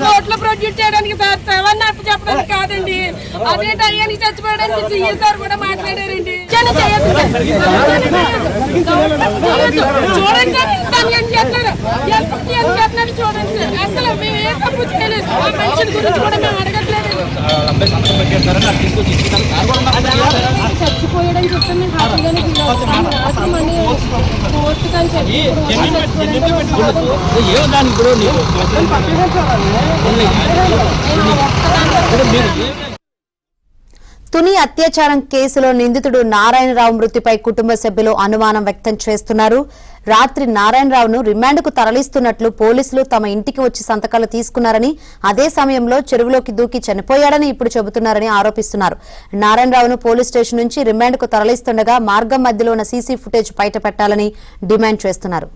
కోర్టులో ప్రొడ్యూస్ చేయడానికి సార్ 7 చెప్పడానికి కాదండి. అదే టయానికి చచ్చిపోవడానికి సీఏ సార్ కూడా మాట్లాడారండి. చూడండి చూడండి అసలు మేము ఏ తప్పు చేయలేదు. ఆ మనుషుల గురించి కూడా మేము అడగట్లేదు. చచ్చిపోయాడని చెప్తే మేము హ్యాపీగానే కోర్టు కానీ తుని అత్యాచారం కేసులో నిందితుడు నారాయణరావు మృతిపై కుటుంబ సభ్యులు అనుమానం వ్యక్తం చేస్తున్నారు. రాత్రి నారాయణరావును రిమాండ్కు తరలిస్తున్నట్లు పోలీసులు తమ ఇంటికి వచ్చి సంతకాలు తీసుకున్నారని, అదే సమయంలో చెరువులోకి దూకి చనిపోయాడని ఇప్పుడు చెబుతున్నారని ఆరోపిస్తున్నారు. నారాయణరావును పోలీస్ స్టేషన్ నుంచి రిమాండ్కు తరలిస్తుండగా మార్గం మధ్యలో ఉన్న సీసీ ఫుటేజ్ బయట పెట్టాలని డిమాండ్ చేస్తున్నారు.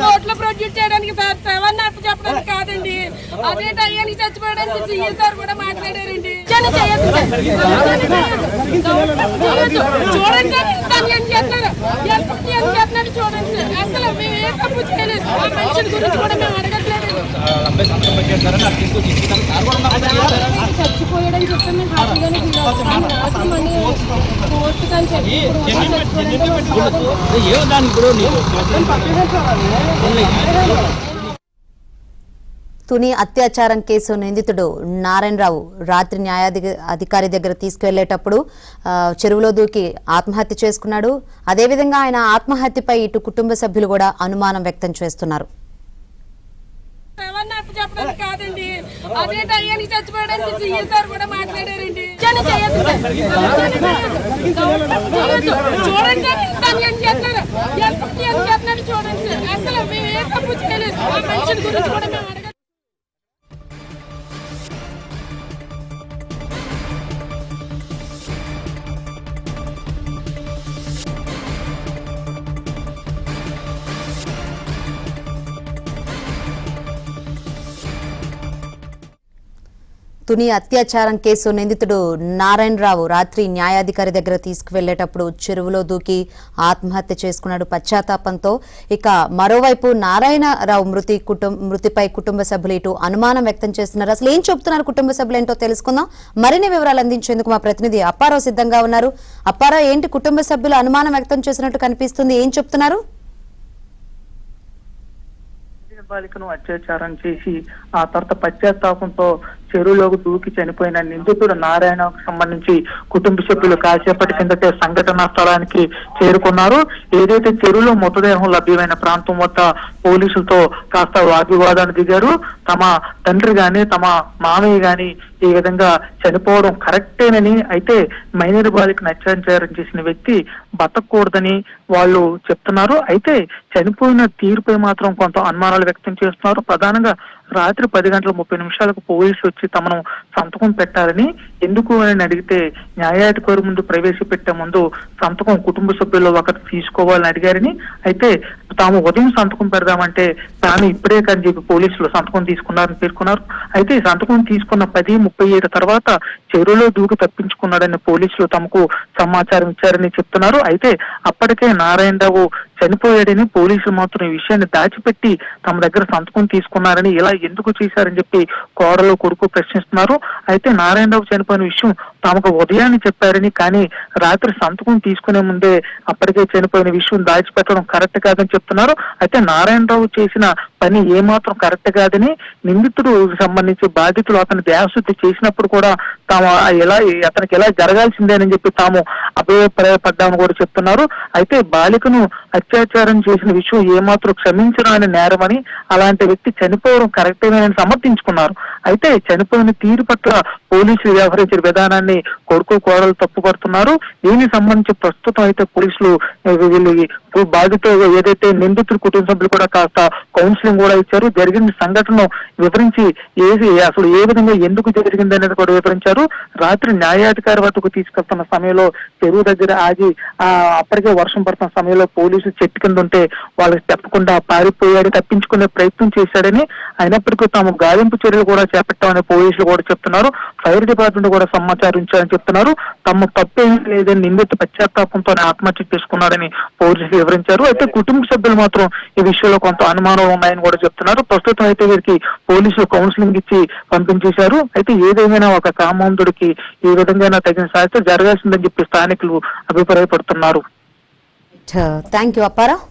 కోర్టులో ప్రొడ్యూస్ చేయడానికి సార్ 7 చెప్పడానికి కాదండి. అదే టయానికి చచ్చిపోవడానికి సీఏ సార్ కూడా మాట్లాడారండి. చూడండి చూడండి అసలు మేము ఏ తప్పు చేయలేదు. ఆ మనుషుల గురించి కూడా మేము అడగట్లేదు. చచ్చిపోయాడని చెప్తే మేము హ్యాపీగానే కోర్టు కానీ తుని అత్యాచారం కేసు నిందితుడు నారాయణరావు రాత్రి న్యాయాధికారి దగ్గర తీసుకువెళ్లేటప్పుడు చెరువులో దూకి ఆత్మహత్య చేసుకున్నాడు. అదేవిధంగా ఆయన ఆత్మహత్యపై ఇటు కుటుంబ సభ్యులు కూడా అనుమానం వ్యక్తం చేస్తున్నారు. చెప్పడానికి కాదండి. అదే టయానికి చచ్చిపోవడానికి సీఏ సార్ కూడా మాట్లాడారండి. చూడండి చూడండి అసలు మేము ఏ తప్పు చేయలేదు. ఆ మనుషుల గురించి కూడా మేము అడగ తుని అత్యాచారం కేసు నిందితుడు నారాయణరావు రాత్రి న్యాయాధికారి దగ్గర తీసుకువెళ్లేటప్పుడు చెరువులో దూకి ఆత్మహత్య చేసుకున్నాడు పశ్చాత్తాపంతో. ఇక మరోవైపు నారాయణరావు మృతిపై కుటుంబ సభ్యులు ఇటు అనుమానం వ్యక్తం చేస్తున్నారు. అసలు ఏం చెబుతున్నారు కుటుంబ సభ్యులు ఏంటో తెలుసుకుందాం. మరిన్ని వివరాలు అందించేందుకు మా ప్రతినిధి అప్పారావు సిద్ధంగా ఉన్నారు. అప్పారావు, ఏంటి కుటుంబ సభ్యులు అనుమానం వ్యక్తం చేసినట్టు కనిపిస్తుంది, ఏం చెప్తున్నారు? బాలికను అత్యాచారం చేసి ఆ తర్వాత పశ్చాత్తాపంతో చెరువులోకి దూకి చనిపోయిన నిందితుడు నారాయణకు సంబంధించి కుటుంబ సభ్యులు కాసేపటి కిందటే సంఘటనా స్థలానికి చేరుకున్నారు. ఏదైతే చెరువులో మృతదేహం లభ్యమైన ప్రాంతం వద్ద పోలీసులతో కాస్త వాగ్వివాదాన్ని దిగారు. తమ తండ్రి గాని తమ మామయ్య గాని ఈ విధంగా చనిపోవడం కరెక్టేనని, అయితే మైనర్ బాలికను అత్యాచారం చేసిన వ్యక్తి బతకూడదని వాళ్ళు చెప్తున్నారు. అయితే చనిపోయిన తీరుపై మాత్రం కొంత అనుమానాలు వ్యక్తం చేస్తున్నారు. ప్రధానంగా రాత్రి 10:30 పోలీసులు వచ్చి తమను సంతకం పెట్టాలని, ఎందుకు అని అడిగితే న్యాయాధికారి ముందు ప్రవేశపెట్టే ముందు సంతకం కుటుంబ సభ్యుల్లో ఒకటి తీసుకోవాలని అడిగారని, అయితే తాము ఉదయం సంతకం పెడదామంటే తాను ఇప్పుడే కానీ చెప్పి పోలీసులు సంతకం తీసుకున్నారని పేర్కొన్నారు. అయితే ఈ సంతకం తీసుకున్న 10:37 తర్వాత చెరువులో దూకి తప్పించుకున్నాడని పోలీసులు తమకు సమాచారం ఇచ్చారని చెప్తున్నారు. అయితే అప్పటికే నారాయణరావు చనిపోయాడని పోలీసులు మాత్రం ఈ విషయాన్ని దాచిపెట్టి తమ దగ్గర సంతకం తీసుకున్నారని, ఇలా ఎందుకు చేశారని చెప్పి కోడలు కొడుకు ప్రశ్నిస్తున్నారు. అయితే నారాయణరావు చనిపోయిన విషయం తమకు ఉదయాన్ని చెప్పారని, కానీ రాత్రి సంతకం తీసుకునే ముందే అప్పటికే చనిపోయిన విషయం దాచిపెట్టడం కరెక్ట్ కాదని చెప్తున్నారు. అయితే నారాయణరావు చేసిన పని ఏమాత్రం కరెక్ట్ కాదని, నిందితుడు సంబంధించి బాధితులు అతని దేహశుద్ధి చేసినప్పుడు కూడా తాము అతనికి ఎలా జరగాల్సిందేనని చెప్పి తాము అభిప్రాయపడ్డామని కూడా చెప్తున్నారు. అయితే బాలికను అత్యాచారం చేసిన విషయం ఏమాత్రం క్షమించడం నేరమని, అలాంటి వ్యక్తి చనిపోవడం కరెక్టేనని సమర్థించుకున్నారు. అయితే చనిపోయిన తీరు పట్ల పోలీసులు వ్యవహరించిన విధానాన్ని కొడుకు కోడలు తప్పుపడుతున్నారు. దీనికి సంబంధించి ప్రస్తుతం అయితే పోలీసులు బాధిత ఏదైతే నిందితుల కుటుంబ సభ్యులు కూడా కాస్త కౌన్సిలింగ్ కూడా ఇచ్చారు. జరిగిన సంఘటనను వివరించి అసలు ఏ విధంగా ఎందుకు జరిగింది అనేది కూడా వివరించారు. వివరించారు. రాత్రి న్యాయాధికారి వద్దకు తీసుకెళ్తున్న సమయంలో చెరువు దగ్గర ఆగి అప్పటికే వర్షం పడుతున్న సమయంలో పోలీసులు చెట్టు కింద ఉంటే వాళ్ళకి చెప్పకుండా పారిపోయాడు, తప్పించుకునే ప్రయత్నం చేశాడని, అయినప్పటికీ తాము గాలింపు చర్యలు కూడా చేపట్టామని పోలీసులు కూడా చెప్తున్నారు. ఫైర్ డిపార్ట్మెంట్ కూడా సమాచారం ఇచ్చారని చెప్తున్నారు. తమ తప్పేం లేదని నిందితుడు పశ్చాత్తాపంతో ఆత్మహత్య చేసుకున్నాడని పోలీసులు వివరించారు. అయితే కుటుంబ సభ్యులు మాత్రం ఈ విషయంలో కొంత అనుమానం ఉన్నాయని కూడా చెప్తున్నారు. ప్రస్తుతం అయితే వీరికి పోలీసులు కౌన్సిలింగ్ ఇచ్చి పంపించేశారు. అయితే ఏదేమైనా ఒక కామాంధుడికి ఈ విధంగా తగిన సాధ్యత జరగాల్సిందని చెప్పి స్థానికులు అభిప్రాయపడుతున్నారు. Thank you Apparao.